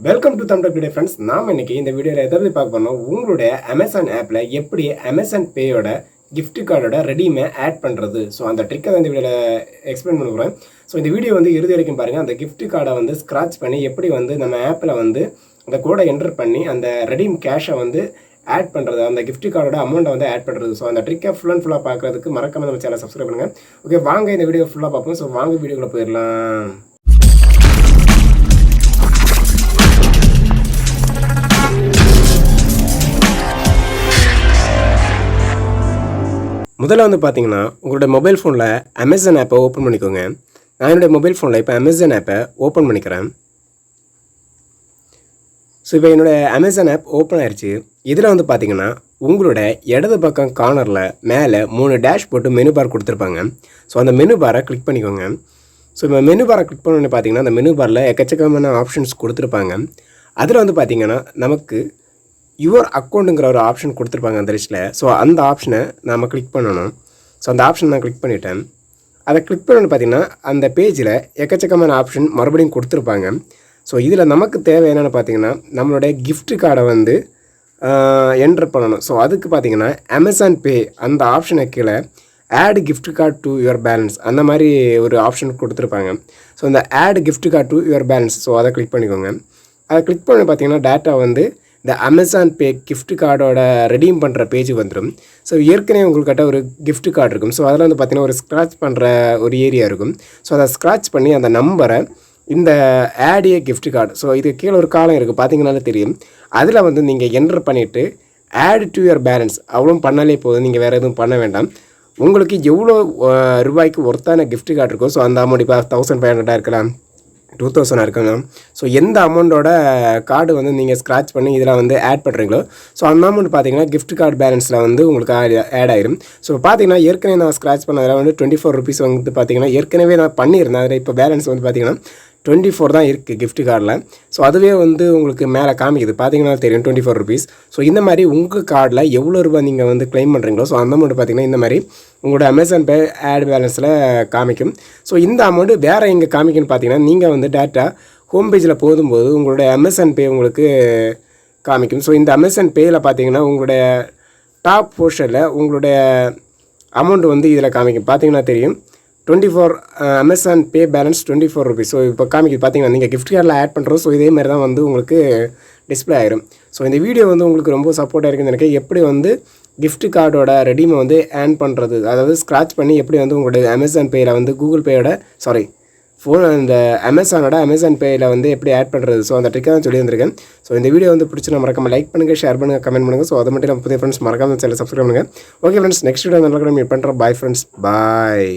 Welcome to Tamil today friends. நாம் இன்னைக்கு இந்த வீடியோவில் எதை பற்றி பார்க்க போறோம், உங்களுடைய அமேசான் ஆப்பில் எப்படி அமேசான் பேயோட கிஃப்ட் கார்டோட ரெடீமை ஆட் பண்ணுறது. ஸோ அந்த ட்ரிக்கை தான் இந்த வீடியோவில் எக்ஸ்பிளைன் பண்ண போகிறேன். ஸோ இந்த வீடியோ வந்து இறுதி வரைக்கும் பாருங்கள். அந்த கிஃப்ட் கார்டை வந்து ஸ்க்ராட்ச் பண்ணி எப்படி வந்து நம்ம ஆப்பில் வந்து அந்த கோடை என்டர் பண்ணி அந்த ரெடீம் கேஷை வந்து ஆட் பண்ணுறது, அந்த கிஃப்ட் கார்டோட அமௌண்ட்டை வந்து ஆட் பண்ணுறது. ஸோ அந்த ட்ரிக்கை ஃபுல் அண்ட் ஃபுல்லாக பார்க்குறதுக்கு மறக்காம நம்ம சேனல் சப்ஸ்கிரைப் பண்ணுங்கள். ஓகே, வாங்க இந்த வீடியோ ஃபுல்லாக பார்ப்போம். ஸோ வாங்க வீடியோக்குள்ளே போயிடலாம். முதல்ல வந்து பார்த்தீங்கன்னா உங்களோட மொபைல் ஃபோனில் அமேசான் ஆப்பை ஓப்பன் பண்ணிக்கோங்க. நான் என்னுடைய மொபைல் ஃபோனில் இப்போ அமேசான் ஆப்பை ஓப்பன் பண்ணிக்கிறேன். ஸோ இப்போ என்னோடய அமேசான் ஆப் ஓப்பன் ஆயிடுச்சு. இதில் வந்து பார்த்தீங்கன்னா உங்களோட இடது பக்கம் கார்னரில் மேலே 3 டேஷ் போட்டு மெனு பார் கொடுத்துருப்பாங்க. ஸோ அந்த மெனு பாரை கிளிக் பண்ணிக்கோங்க. ஸோ இப்போ மெனு பாரை கிளிக் பண்ணோன்னு பார்த்தீங்கன்னா அந்த மெனு பாரில் எக்கச்சக்கமான ஆப்ஷன்ஸ் கொடுத்துருப்பாங்க. அதில் வந்து பார்த்தீங்கன்னா நமக்கு யுவர் அக்கௌண்ட்டுங்கிற ஒரு ஆப்ஷன் கொடுத்துருப்பாங்க அந்த லிஸ்ட்டில். ஸோ அந்த ஆப்ஷனை நாம் கிளிக் பண்ணணும். ஸோ அந்த ஆப்ஷன் நான் கிளிக் பண்ணிவிட்டேன். அதை கிளிக் பண்ணணுன்னு பார்த்தீங்கன்னா அந்த பேஜில் எக்கச்சக்கமான ஆப்ஷன் மறுபடியும் கொடுத்துருப்பாங்க. ஸோ இதில் நமக்கு தேவை என்னென்னு பார்த்தீங்கன்னா நம்மளுடைய கிஃப்ட் கார்டை வந்து என்ட்ரு பண்ணணும். ஸோ அதுக்கு பார்த்தீங்கன்னா அமேசான் பே அந்த ஆப்ஷனை கீழே add gift card to your balance அந்த மாதிரி ஒரு ஆப்ஷன் கொடுத்துருப்பாங்க. ஸோ இந்த add gift card to your balance, so அதை கிளிக் பண்ணிக்கோங்க. அதை கிளிக் பண்ணி பார்த்தீங்கன்னா டேட்டா வந்து இந்த அமேசான் பே கிஃப்ட் கார்டோட ரெடீம் பண்ணுற பேஜ் வந்துடும். ஸோ ஏற்கனவே உங்கள்கிட்ட ஒரு கிஃப்ட் கார்டு இருக்கும். ஸோ அதில் வந்து பார்த்திங்கன்னா ஒரு ஸ்க்ராட்ச் பண்ணுற ஒரு ஏரியா இருக்கும். ஸோ அதை ஸ்க்ராட்ச் பண்ணி அந்த நம்பரை இந்த add a gift card, so இது கீழே ஒரு காலம் இருக்குது பார்த்தீங்கன்னாலே தெரியும். அதில் வந்து நீங்கள் என்டர் பண்ணிவிட்டு ஆட் டு யுவர் பேலன்ஸ் அவ்வளோ பண்ணாலே போதும். நீங்கள் வேறு எதுவும் பண்ண வேண்டாம். உங்களுக்கு எவ்வளோ ரூபாய்க்கு ஒர்த்தான கிஃப்ட் கார்டு இருக்கோ, ஸோ அந்த அமௌண்ட் இப்போ 1500 இருக்கலாம், 2000 இருக்கலாம். ஸோ எந்த அமௌண்ட்டோட கார்டு வந்து நீங்கள் ஸ்க்ராட்ச் பண்ணி இதில் வந்து ஆட் பண்ணுறீங்களோ, ஸோ அந்த அமௌண்ட் பார்த்தீங்கன்னா கிஃப்ட் கார்டு பேலன்ஸில் வந்து உங்களுக்கு ஆட் ஆயிரும். ஸோ பார்த்தீங்கன்னா ஏற்கனவே நான் ஸ்க்ராட்ச் பண்ணதில் வந்து 24 ருபீஸ் வந்து பார்த்தீங்கன்னா ஏற்கனவே நான் பண்ணியிருந்தேன். அதில் இப்போ பேலன்ஸ் வந்து பார்த்தீங்கன்னா 24 தான் இருக்குது கிஃப்ட் கார்டில். ஸோ அதுவே வந்து உங்களுக்கு மேலே காமிக்குது பார்த்தீங்கன்னா தெரியும் 24 ருபீஸ். ஸோ இந்த மாதிரி உங்கள் கார்டில் எவ்வளோ ரூபாய் நீங்கள் வந்து க்ளைம் பண்ணுறீங்களோ, ஸோ அந்த அமௌண்ட் பார்த்தீங்கன்னா இந்த மாதிரி உங்களோட அமேசான் பே ஆட் பேலன்ஸில் காமிக்கும். ஸோ இந்த அமௌண்ட்டு வேறு எங்கே காமிக்குன்னு பார்த்தீங்கன்னா நீங்கள் வந்து டேட்டா ஹோம் பேஜில் போகும்போது உங்களுடைய அமேசான் பே உங்களுக்கு காமிக்கும். ஸோ இந்த அமேசான் பேயில் பார்த்தீங்கன்னா உங்களுடைய டாப் போர்ஷனில் உங்களுடைய அமௌண்ட் வந்து இதில் காமிக்கும் பார்த்தீங்கன்னா தெரியும் 24 அமேசான் பே பேலன்ஸ் 24 ருபீஸ். ஸோ இப்போ காமிக்குது பார்த்தீங்கன்னா நீங்கள் கிஃப்ட் கார்டில் ஆட் பண்ணுறோம். ஸோ இதே மாதிரி தான் வந்து உங்களுக்கு டிஸ்பிளே ஆயிரும். ஸோ இந்த வீடியோ வந்து உங்களுக்கு ரொம்ப சப்போர்ட்டாக இருக்குன்னு எனக்கு எப்படி வந்து கிஃப்ட் கார்டோட ரெடீமை வந்து ஆன் பண்ணுறது, அதாவது ஸ்க்ராட்ச் பண்ணி எப்படி வந்து உங்களுடைய அமேசான் பேயில் வந்து கூகுள் பேயோட இந்த அமேசான் பேயில் வந்து எப்படி ஆட் பண்ணுறது, ஸோ அந்த ட்ரிக்கை தான் சொல்லி வந்திருக்கேன். ஸோ இந்த வீடியோ வந்து பிடிச்சி மறக்காம லைக் பண்ணுங்கள், ஷேர் பண்ணுங்கள், கமெண்ட் பண்ணுங்கள். ஸோ அதை மட்டும் நம்ம புதிய ஃப்ரெண்ட்ஸ் மறக்காம சேனல் சப்ஸ்கிரைப் பண்ணுங்கள். ஓகே ஃப்ரெண்ட்ஸ், நெக்ஸ்ட் வீடியோ நல்லா மீட் பண்ணுறோம். பாய் ஃப்ரெண்ட்ஸ், பாய்.